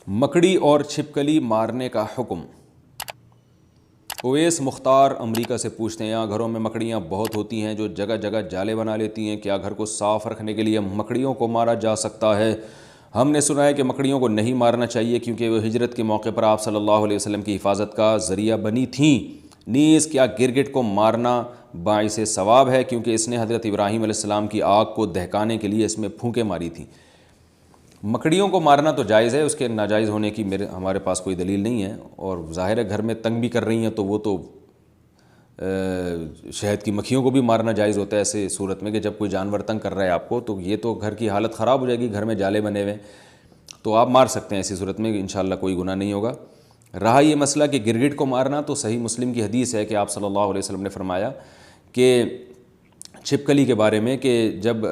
مکڑی اور چھپکلی مارنے کا حکم۔ اویس مختار امریکہ سے پوچھتے ہیں، یہاں گھروں میں مکڑیاں بہت ہوتی ہیں جو جگہ جگہ جالے بنا لیتی ہیں، کیا گھر کو صاف رکھنے کے لیے مکڑیوں کو مارا جا سکتا ہے؟ ہم نے سنا ہے کہ مکڑیوں کو نہیں مارنا چاہیے کیونکہ وہ ہجرت کے موقع پر آپ صلی اللہ علیہ وسلم کی حفاظت کا ذریعہ بنی تھیں۔ نیز کیا گرگٹ کو مارنا باعث ثواب ہے کیونکہ اس نے حضرت ابراہیم علیہ السلام کی آگ کو دہکانے کے لیے اس میں پھونکیں ماری تھیں؟ مکڑیوں کو مارنا تو جائز ہے، اس کے ناجائز ہونے کی ہمارے پاس کوئی دلیل نہیں ہے، اور ظاہر ہے گھر میں تنگ بھی کر رہی ہیں تو وہ تو شہد کی مکھیوں کو بھی مارنا جائز ہوتا ہے ایسے صورت میں کہ جب کوئی جانور تنگ کر رہا ہے آپ کو تو یہ تو گھر کی حالت خراب ہو جائے گی، گھر میں جالے بنے ہوئے تو آپ مار سکتے ہیں، ایسی صورت میں انشاءاللہ کوئی گناہ نہیں ہوگا۔ رہا یہ مسئلہ کہ گرگٹ کو مارنا، تو صحیح مسلم کی حدیث ہے کہ آپ صلی اللہ علیہ وسلم نے فرمایا کہ چھپکلی کے بارے میں کہ جب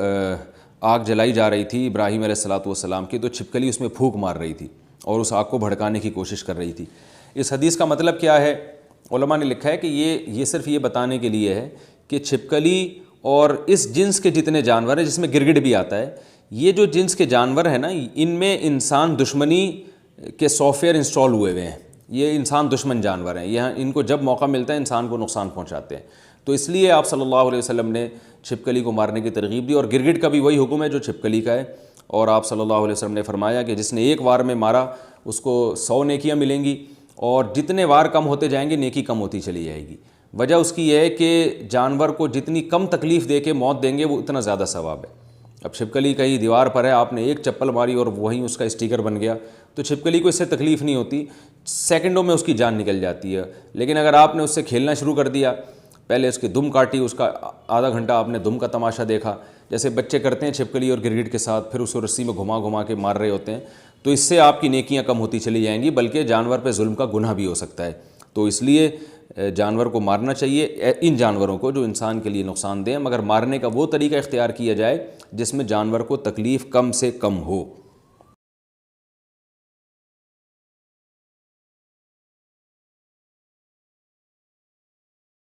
آگ جلائی جا رہی تھی ابراہیم علیہ السلام کی تو چھپکلی اس میں پھونک مار رہی تھی اور اس آگ کو بھڑکانے کی کوشش کر رہی تھی۔ اس حدیث کا مطلب کیا ہے؟ علماء نے لکھا ہے کہ یہ صرف یہ بتانے کے لیے ہے کہ چھپکلی اور اس جنس کے جتنے جانور ہیں جس میں گرگٹ بھی آتا ہے، یہ جو جنس کے جانور ہیں نا، ان میں انسان دشمنی کے سافٹ ویئر انسٹال ہوئے ہوئے ہیں، یہ انسان دشمن جانور ہیں، یہ ان کو جب موقع ملتا ہے انسان کو نقصان پہنچاتے ہیں، تو اس لیے آپ صلی اللہ علیہ وسلم نے چھپکلی کو مارنے کی ترغیب دی، اور گرگٹ کا بھی وہی حکم ہے جو چھپکلی کا ہے، اور آپ صلی اللہ علیہ وسلم نے فرمایا کہ جس نے ایک وار میں مارا اس کو 100 نیکیاں ملیں گی، اور جتنے وار کم ہوتے جائیں گے نیکی کم ہوتی چلی جائے گی۔ وجہ اس کی یہ ہے کہ جانور کو جتنی کم تکلیف دے کے موت دیں گے وہ اتنا زیادہ ثواب ہے۔ اب چھپکلی کہیں دیوار پر ہے، آپ نے ایک چپل ماری اور وہیں اس کا اسٹیکر بن گیا تو چھپکلی کو اس سے تکلیف نہیں ہوتی، سیکنڈوں میں اس کی جان نکل جاتی ہے۔ لیکن اگر آپ نے اس سے کھیلنا شروع کر دیا، پہلے اس کی دم کاٹی، اس کا آدھا گھنٹہ آپ نے دم کا تماشا دیکھا جیسے بچے کرتے ہیں چھپکلی اور گرگٹ کے ساتھ، پھر اس کو رسی میں گھما گھما کے مار رہے ہوتے ہیں، تو اس سے آپ کی نیکیاں کم ہوتی چلی جائیں گی، بلکہ جانور پہ ظلم کا گناہ بھی ہو سکتا ہے۔ تو اس لیے جانور کو مارنا چاہیے، ان جانوروں کو جو انسان کے لیے نقصان دہ ہیں، مگر مارنے کا وہ طریقہ اختیار کیا جائے جس میں جانور کو تکلیف کم سے کم ہو۔